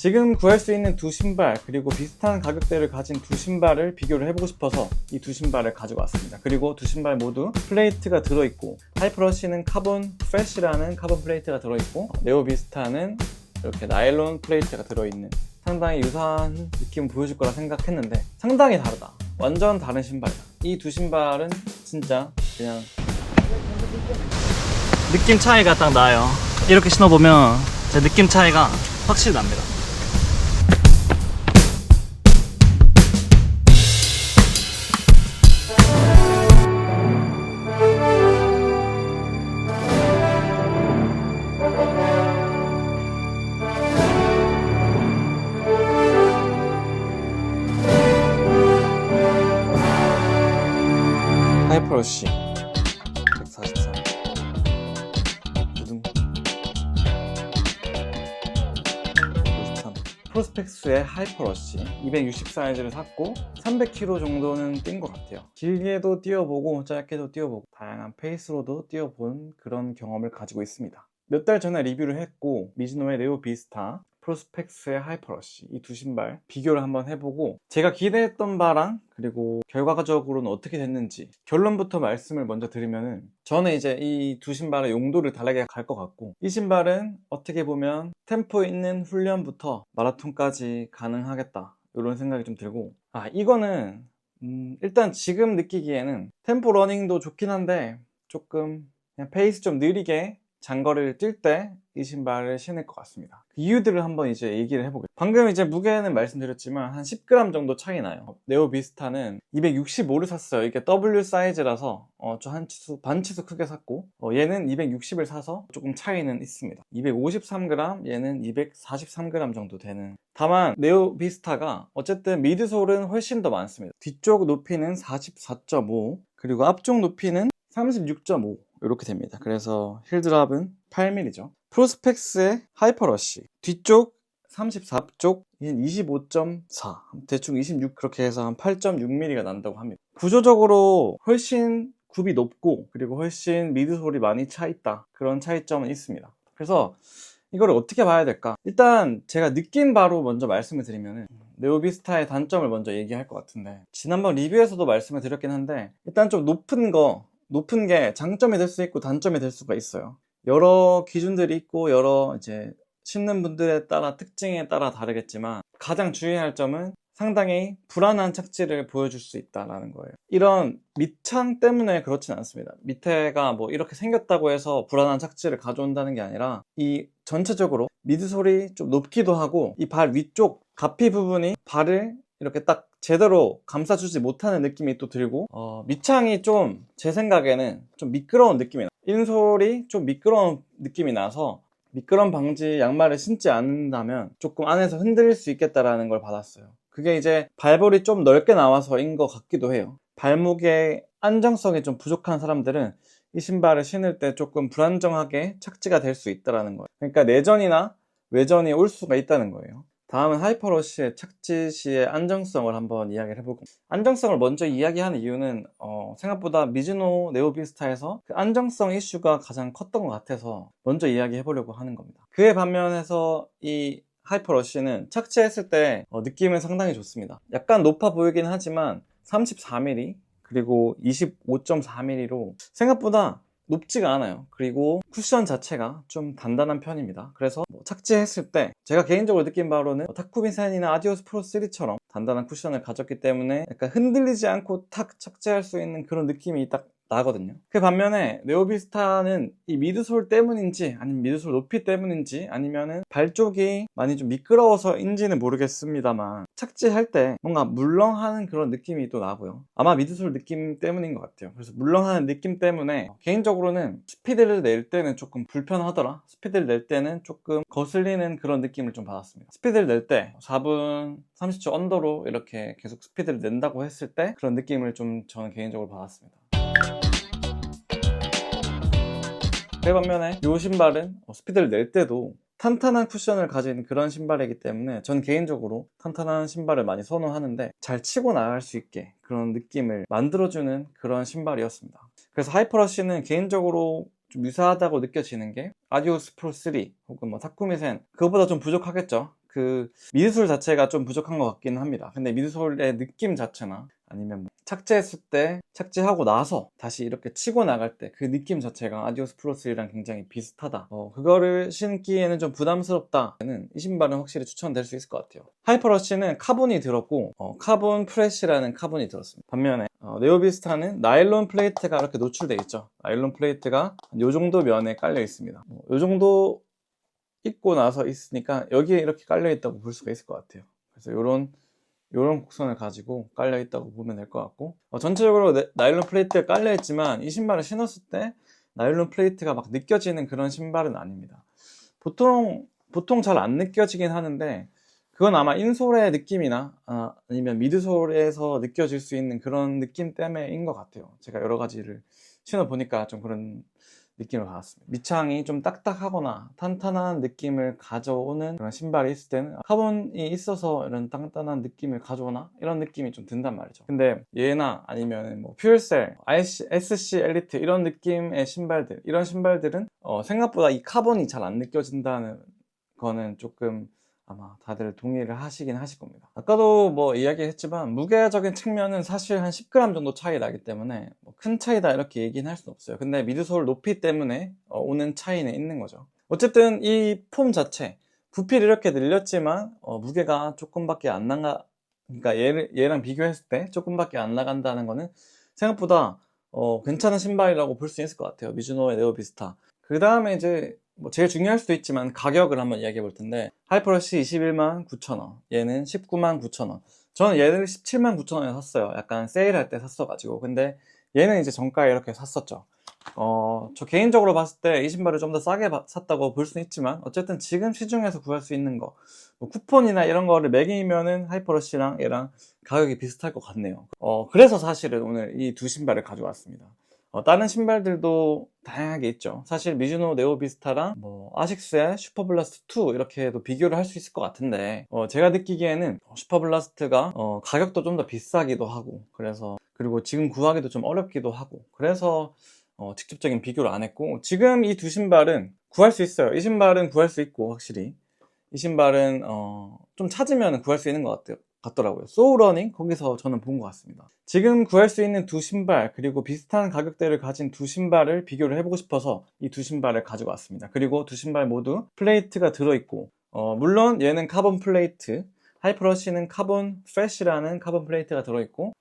지금 구할 수 있는 두 신발 그리고 비슷한 가격대를 가진 두 신발을 비교를 해보고 싶어서 이 두 신발을 가지고 왔습니다. 그리고 두 신발 모두 플레이트가 들어있고 하이퍼러시는 카본 프레쉬라는 카본 플레이트가 들어있고 네오비스타는 이렇게 나일론 플레이트가 들어있는 상당히 유사한 느낌을 보여줄 거라 생각했는데 상당히 다르다. 완전 다른 신발이다. 이 두 신발은 진짜 그냥 느낌 차이가 딱 나요. 이렇게 신어보면 제 느낌 차이가 확실히 납니다. 하이퍼러쉬 143 우등 153 프로스펙스의 하이퍼러쉬 260 사이즈를 샀고 300km 정도는 뛴 것 같아요. 길게도 뛰어보고 짧게도 뛰어보고 다양한 페이스로도 뛰어본 그런 경험을 가지고 있습니다. 몇 달 전에 리뷰를 했고 미즈노의 네오비스타 프로스펙스의 하이퍼러쉬 이 두 신발 비교를 한번 해보고 제가 기대했던 바랑 그리고 결과적으로는 어떻게 됐는지 결론부터 말씀을 먼저 드리면은 저는 이제 이 두 신발의 용도를 다르게 갈 것 같고 이 신발은 어떻게 보면 템포 있는 훈련부터 마라톤까지 가능하겠다 이런 생각이 좀 들고 이거는 일단 지금 느끼기에는 템포 러닝도 좋긴 한데 조금 그냥 페이스 좀 느리게 장거리를 뛸 때 이 신발을 신을 것 같습니다. 그 이유들을 한번 이제 얘기를 해보겠습니다. 방금 이제 무게는 말씀드렸지만 한 10g 정도 차이 나요. 네오비스타는 265를 샀어요. 이게 W 사이즈라서 저 한 치수 반 치수 크게 샀고 얘는 260을 사서 조금 차이는 있습니다. 253g 얘는 243g 정도 되는. 다만 네오비스타가 어쨌든 미드솔은 훨씬 더 많습니다. 뒤쪽 높이는 44.5 그리고 앞쪽 높이는 36.5 이렇게 됩니다. 그래서 힐드랍은 8mm죠. 프로스펙스의 하이퍼러쉬 뒤쪽 34, 앞쪽 25.4 대충 26 그렇게 해서 한 8.6mm가 난다고 합니다. 구조적으로 훨씬 굽이 높고 그리고 훨씬 미드솔이 많이 차 있다 그런 차이점은 있습니다. 그래서 이걸 어떻게 봐야 될까? 일단 제가 느낀 바로 먼저 말씀을 드리면은 네오비스타의 단점을 먼저 얘기할 것 같은데 지난번 리뷰에서도 말씀을 드렸긴 한데 일단 좀 높은 게 장점이 될 수 있고 단점이 될 수가 있어요. 여러 기준들이 있고 여러 이제 신는 분들에 따라 특징에 따라 다르겠지만 가장 주의해야 할 점은 상당히 불안한 착지를 보여줄 수 있다는 거예요. 이런 밑창 때문에 그렇진 않습니다. 밑에가 뭐 이렇게 생겼다고 해서 불안한 착지를 가져온다는 게 아니라 이 전체적으로 미드솔이 좀 높기도 하고 이 발 위쪽 가피 부분이 발을 이렇게 딱 제대로 감싸주지 못하는 느낌이 또 들고 밑창이 좀 제 생각에는 좀 미끄러운 느낌이 나요. 인솔이 좀 미끄러운 느낌이 나서 미끄럼 방지 양말을 신지 않는다면 조금 안에서 흔들릴 수 있겠다라는 걸 받았어요. 그게 이제 발볼이 좀 넓게 나와서인 것 같기도 해요. 발목의 안정성이 좀 부족한 사람들은 이 신발을 신을 때 조금 불안정하게 착지가 될 수 있다는 거예요. 그러니까 내전이나 외전이 올 수가 있다는 거예요. 다음은 하이퍼러쉬의 착지 시의 안정성을 한번 이야기를 해볼게요. 안정성을 먼저 이야기하는 이유는 생각보다 미즈노 네오비스타에서 그 안정성 이슈가 가장 컸던 것 같아서 먼저 이야기해보려고 하는 겁니다. 그에 반면에서 이 하이퍼러쉬는 착지했을 때 느낌은 상당히 좋습니다. 약간 높아 보이긴 하지만 34mm 그리고 25.4mm로 생각보다 높지가 않아요. 그리고 쿠션 자체가 좀 단단한 편입니다. 그래서 착지했을 때 제가 개인적으로 느낀 바로는 타쿠미 센이나 아디오스 프로 3처럼 단단한 쿠션을 가졌기 때문에 약간 흔들리지 않고 탁 착지할 수 있는 그런 느낌이 딱 나거든요. 그 반면에 네오비스타는 이 미드솔 때문인지 아니면 미드솔 높이 때문인지 아니면은 발 쪽이 많이 좀 미끄러워서인지는 모르겠습니다만 착지할 때 뭔가 물렁하는 그런 느낌이 또 나고요. 아마 미드솔 느낌 때문인 것 같아요. 그래서 물렁하는 느낌 때문에 개인적으로는 스피드를 낼 때는 조금 불편하더라, 스피드를 낼 때는 조금 거슬리는 그런 느낌을 좀 받았습니다. 스피드를 낼 때 4분 30초 언더로 이렇게 계속 스피드를 낸다고 했을 때 그런 느낌을 좀 저는 개인적으로 받았습니다. 그 반면에 이 신발은 스피드를 낼 때도 탄탄한 쿠션을 가진 그런 신발이기 때문에 전 개인적으로 탄탄한 신발을 많이 선호하는데 잘 치고 나갈 수 있게 그런 느낌을 만들어주는 그런 신발이었습니다. 그래서 하이퍼러쉬는 개인적으로 좀 유사하다고 느껴지는 게 아디오스 프로 3 혹은 타쿠미 센 그거보다 좀 부족하겠죠. 그 미드솔 자체가 좀 부족한 것 같기는 합니다. 근데 미드솔의 느낌 자체나 아니면 뭐 착지했을 때 착지하고 나서 다시 이렇게 치고 나갈 때 그 느낌 자체가 아디오스 프로 3랑 굉장히 비슷하다. 그거를 신기에는 좀 부담스럽다는 이 신발은 확실히 추천될 수 있을 것 같아요. 하이퍼러쉬는 카본이 들었고 카본 프레쉬라는 카본이 들었습니다. 반면에 네오비스타는 나일론 플레이트가 이렇게 노출되어 있죠. 나일론 플레이트가 이 정도 면에 깔려 있습니다. 이 정도 입고 나서 있으니까 여기에 이렇게 깔려 있다고 볼 수가 있을 것 같아요. 그래서 요런 곡선을 가지고 깔려 있다고 보면 될 것 같고, 전체적으로 나일론 플레이트가 깔려 있지만 이 신발을 신었을 때 나일론 플레이트가 막 느껴지는 그런 신발은 아닙니다. 보통 잘 안 느껴지긴 하는데 그건 아마 인솔의 느낌이나 아니면 미드솔에서 느껴질 수 있는 그런 느낌 때문에인 것 같아요. 제가 여러 가지를 신어보니까 좀 그런 느낌을 받았습니다. 밑창이 좀 딱딱하거나 탄탄한 느낌을 가져오는 그런 신발이 있을 때는 카본이 있어서 이런 단단한 느낌을 가져오나? 이런 느낌이 좀 든단 말이죠. 근데 얘나 아니면 뭐 퓨얼셀, SC 엘리트 이런 느낌의 신발들, 이런 신발들은 생각보다 이 카본이 잘 안 느껴진다는 거는 조금 아마 다들 동의를 하시긴 하실 겁니다. 아까도 뭐 이야기했지만 무게적인 측면은 사실 한 10g 정도 차이 나기 때문에 큰 차이다 이렇게 얘기는 할 수는 없어요. 근데 미드솔 높이 때문에 오는 차이는 있는 거죠. 어쨌든 이 폼 자체 부피를 이렇게 늘렸지만 무게가 조금밖에 안 나가, 그러니까 얘랑 비교했을 때 조금밖에 안 나간다는 거는 생각보다 괜찮은 신발이라고 볼 수 있을 것 같아요. 미즈노의 네오비스타. 그 다음에 이제 뭐 제일 중요할 수도 있지만 가격을 한번 이야기해 볼 텐데, 하이퍼러쉬 21만 9천원, 얘는 19만 9천원. 저는 얘를 17만 9천원에 샀어요. 약간 세일할 때 샀어가지고. 근데 얘는 이제 정가에 이렇게 샀었죠. 저 개인적으로 봤을 때 이 신발을 좀 더 싸게 샀다고 볼 수는 있지만, 어쨌든 지금 시중에서 구할 수 있는 거, 뭐 쿠폰이나 이런 거를 매기면은 하이퍼러쉬랑 얘랑 가격이 비슷할 것 같네요. 그래서 사실은 오늘 이 두 신발을 가져왔습니다. 다른 신발들도 다양하게 있죠. 사실 미즈노 네오비스타랑 뭐 아식스의 슈퍼블라스트 2 이렇게도 비교를 할 수 있을 것 같은데, 제가 느끼기에는 슈퍼블라스트가 가격도 좀 더 비싸기도 하고, 그리고 지금 구하기도 좀 어렵기도 하고, 그래서 직접적인 비교를 안 했고, 지금 이 두 신발은 구할 수 있어요. 이 신발은 구할 수 있고, 확실히 이 신발은 좀 찾으면 구할 수 있는 것 같더라고요. 소울러닝 거기서 저는 본 것 같습니다. 지금 구할 수 있는 두 신발, 그리고 비슷한 가격대를 가진 두 신발을 비교를 해보고 싶어서 이 두 신발을 가지고 왔습니다. 그리고 두 신발 모두 플레이트가 들어있고, 물론 얘는 카본 플레이트, 하이퍼러쉬는 카본 프레쉬라는 카본 플레이트가 들어있고,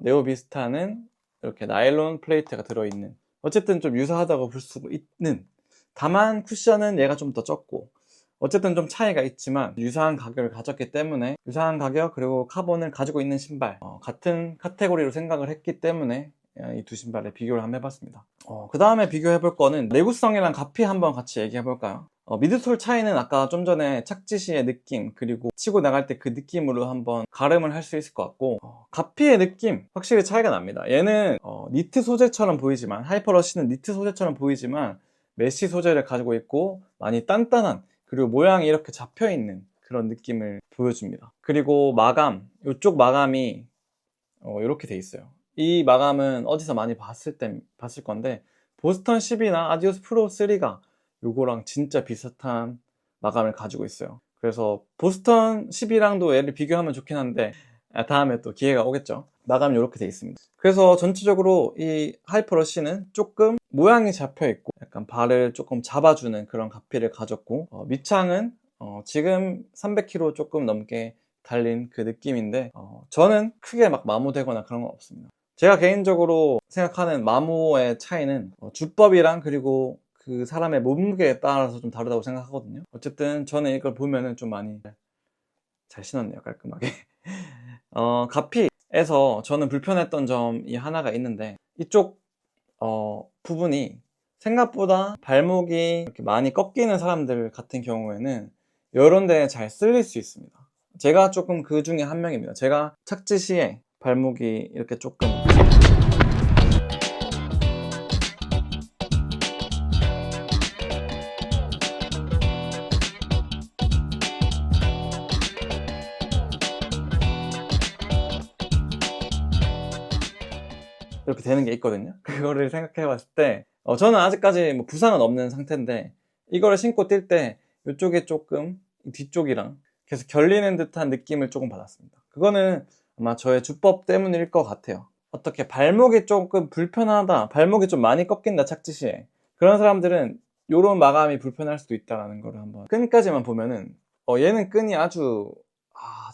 네오비스타는 이렇게 나일론 플레이트가 들어있는, 어쨌든 좀 유사하다고 볼 수 있는, 다만 쿠션은 얘가 좀 더 적고, 어쨌든 좀 차이가 있지만 유사한 가격을 가졌기 때문에, 유사한 가격 그리고 카본을 가지고 있는 신발, 같은 카테고리로 생각을 했기 때문에 이 두 신발을 비교를 한번 해봤습니다. 그 다음에 비교해 볼 거는 내구성이랑 가피 한번 같이 얘기해 볼까요? 미드솔 차이는 아까 좀 전에 착지 시의 느낌, 그리고 치고 나갈 때 그 느낌으로 한번 가름을 할 수 있을 것 같고, 가피의 느낌 확실히 차이가 납니다. 얘는 니트 소재처럼 보이지만, 하이퍼러쉬는 니트 소재처럼 보이지만 메쉬 소재를 가지고 있고 많이 단단한, 그리고 모양이 이렇게 잡혀있는 그런 느낌을 보여줍니다. 그리고 마감, 이쪽 마감이 이렇게 돼 있어요. 이 마감은 어디서 많이 봤을 건데, 보스턴 10이나 아디오스 프로 3가 요거랑 진짜 비슷한 마감을 가지고 있어요. 그래서 보스턴 10이랑도 얘를 비교하면 좋긴 한데, 다음에 또 기회가 오겠죠. 마감이 이렇게 돼 있습니다. 그래서 전체적으로 이 하이퍼러쉬는 조금 모양이 잡혀 있고 약간 발을 조금 잡아주는 그런 가피를 가졌고, 밑창은 지금 300km 조금 넘게 달린 그 느낌인데, 저는 크게 막 마모되거나 그런 건 없습니다. 제가 개인적으로 생각하는 마모의 차이는 주법이랑 그리고 그 사람의 몸무게에 따라서 좀 다르다고 생각하거든요. 어쨌든 저는 이걸 보면은 좀 많이 잘 신었네요, 깔끔하게. 가피에서 저는 불편했던 점이 하나가 있는데, 이쪽 부분이 생각보다 발목이 이렇게 많이 꺾이는 사람들 같은 경우에는 이런 데에 잘 쓸릴 수 있습니다. 제가 조금 그 중에 한 명입니다. 제가 착지 시에 발목이 이렇게 조금 이렇게 되는 게 있거든요. 그거를 생각해 봤을 때 저는 아직까지 뭐 부상은 없는 상태인데, 이거를 신고 뛸 때 이쪽에 조금 뒤쪽이랑 계속 결리는 듯한 느낌을 조금 받았습니다. 그거는 아마 저의 주법 때문일 것 같아요. 어떻게 발목이 조금 불편하다, 발목이 좀 많이 꺾인다 착지 시에, 그런 사람들은 요런 마감이 불편할 수도 있다는 걸 한번 끈까지만 보면은 얘는 끈이 아주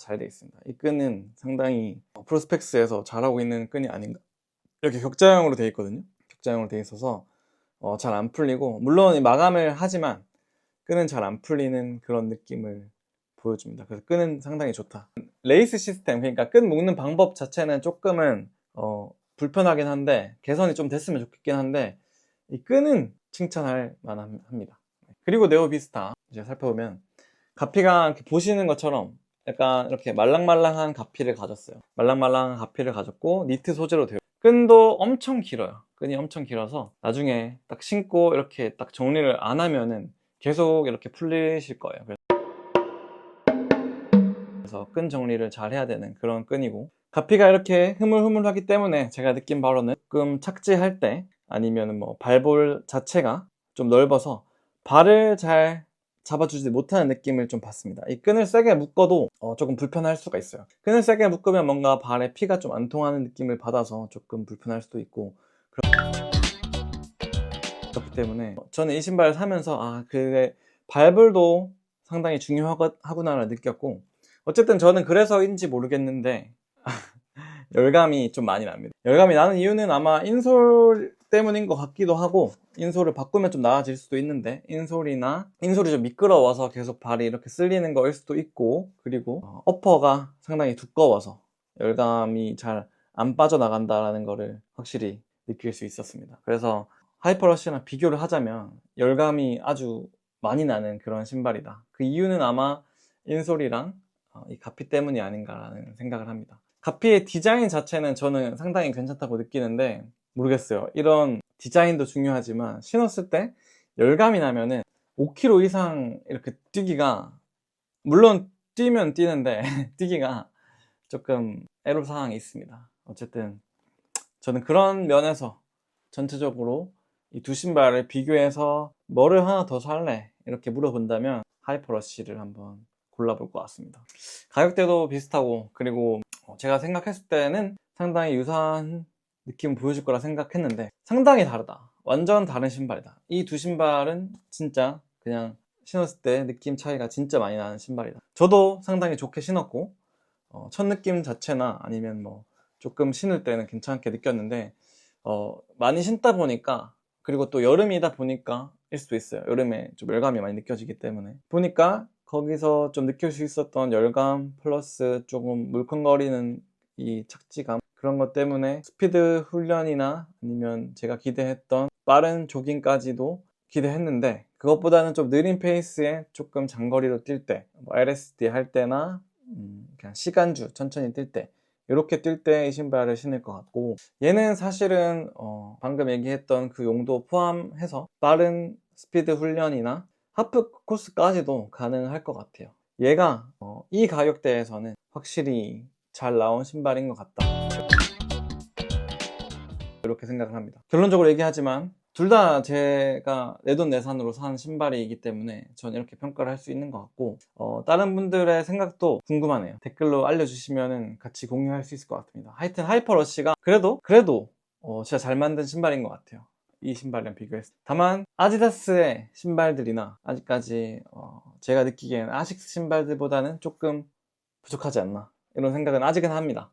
잘 돼 있습니다. 이 끈은 상당히 프로스펙스에서 잘하고 있는 끈이 아닌가. 이렇게 격자형으로 되어 있거든요. 격자형으로 되어 있어서 잘 안 풀리고, 물론 이 마감을 하지만 끈은 잘 안 풀리는 그런 느낌을 보여줍니다. 그래서 끈은 상당히 좋다. 레이스 시스템, 그러니까 끈 묶는 방법 자체는 조금은 불편하긴 한데, 개선이 좀 됐으면 좋겠긴 한데, 이 끈은 칭찬할 만합니다. 그리고 네오비스타 이제 살펴보면 가피가 이렇게 보시는 것처럼 약간 이렇게 말랑말랑한 가피를 가졌어요. 말랑말랑한 가피를 가졌고, 니트 소재로 되어, 끈도 엄청 길어요. 끈이 엄청 길어서 나중에 딱 신고 이렇게 딱 정리를 안 하면은 계속 이렇게 풀리실 거예요. 그래서 끈 정리를 잘 해야 되는 그런 끈이고, 가피가 이렇게 흐물흐물하기 때문에 제가 느낀 바로는 조금 착지할 때, 아니면 뭐 발볼 자체가 좀 넓어서 발을 잘 잡아주지 못하는 느낌을 좀 받습니다. 이 끈을 세게 묶어도 조금 불편할 수가 있어요. 끈을 세게 묶으면 뭔가 발에 피가 좀 안 통하는 느낌을 받아서 조금 불편할 수도 있고, 그렇기 때문에 저는 이 신발을 사면서 그게 발볼도 상당히 중요하구나를 느꼈고, 어쨌든 저는 그래서인지 모르겠는데 열감이 좀 많이 납니다. 열감이 나는 이유는 아마 인솔 때문인 것 같기도 하고, 인솔을 바꾸면 좀 나아질 수도 있는데, 인솔이 좀 미끄러워서 계속 발이 이렇게 쓸리는 거일 수도 있고, 그리고 어퍼가 상당히 두꺼워서 열감이 잘 안 빠져나간다는 거를 확실히 느낄 수 있었습니다. 그래서 하이퍼러쉬랑 비교를 하자면 열감이 아주 많이 나는 그런 신발이다. 그 이유는 아마 인솔이랑 이 가피 때문이 아닌가라는 생각을 합니다. 가피의 디자인 자체는 저는 상당히 괜찮다고 느끼는데, 모르겠어요. 이런 디자인도 중요하지만 신었을 때 열감이 나면은 5km 이상 이렇게 뛰기가, 물론 뛰면 뛰는데 뛰기가 조금 애로사항이 있습니다. 어쨌든 저는 그런 면에서 전체적으로 이 두 신발을 비교해서 뭐를 하나 더 살래? 이렇게 물어본다면 하이퍼러쉬를 한번 골라볼 것 같습니다. 가격대도 비슷하고, 그리고 제가 생각했을 때는 상당히 유사한 느낌을 보여줄 거라 생각했는데 상당히 다르다. 완전 다른 신발이다. 이 두 신발은 진짜 그냥 신었을 때 느낌 차이가 진짜 많이 나는 신발이다. 저도 상당히 좋게 신었고, 첫 느낌 자체나 아니면 뭐 조금 신을 때는 괜찮게 느꼈는데, 많이 신다 보니까, 그리고 또 여름이다 보니까 일 수도 있어요. 여름에 좀 열감이 많이 느껴지기 때문에 보니까 거기서 좀 느낄 수 있었던 열감 플러스 조금 물컹거리는 이 착지감, 그런 것 때문에 스피드 훈련이나 아니면 제가 기대했던 빠른 조깅까지도 기대했는데, 그것보다는 좀 느린 페이스에 조금 장거리로 뛸 때, 뭐 LSD 할 때나 그냥 시간주 천천히 뛸 때, 이렇게 뛸 때 이 신발을 신을 것 같고, 얘는 사실은 방금 얘기했던 그 용도 포함해서 빠른 스피드 훈련이나 하프 코스까지도 가능할 것 같아요. 얘가 이 가격대에서는 확실히 잘 나온 신발인 것 같다, 이렇게 생각을 합니다. 결론적으로 얘기하지만 둘 다 제가 내돈내산으로 산 신발이기 때문에 저는 이렇게 평가를 할 수 있는 것 같고, 다른 분들의 생각도 궁금하네요. 댓글로 알려주시면 같이 공유할 수 있을 것 같습니다. 하여튼 하이퍼러쉬가 그래도 진짜 잘 만든 신발인 것 같아요. 이 신발이랑 비교했을 때. 다만 아디다스의 신발들이나 아직까지 제가 느끼기에는 아식스 신발들보다는 조금 부족하지 않나, 이런 생각은 아직은 합니다.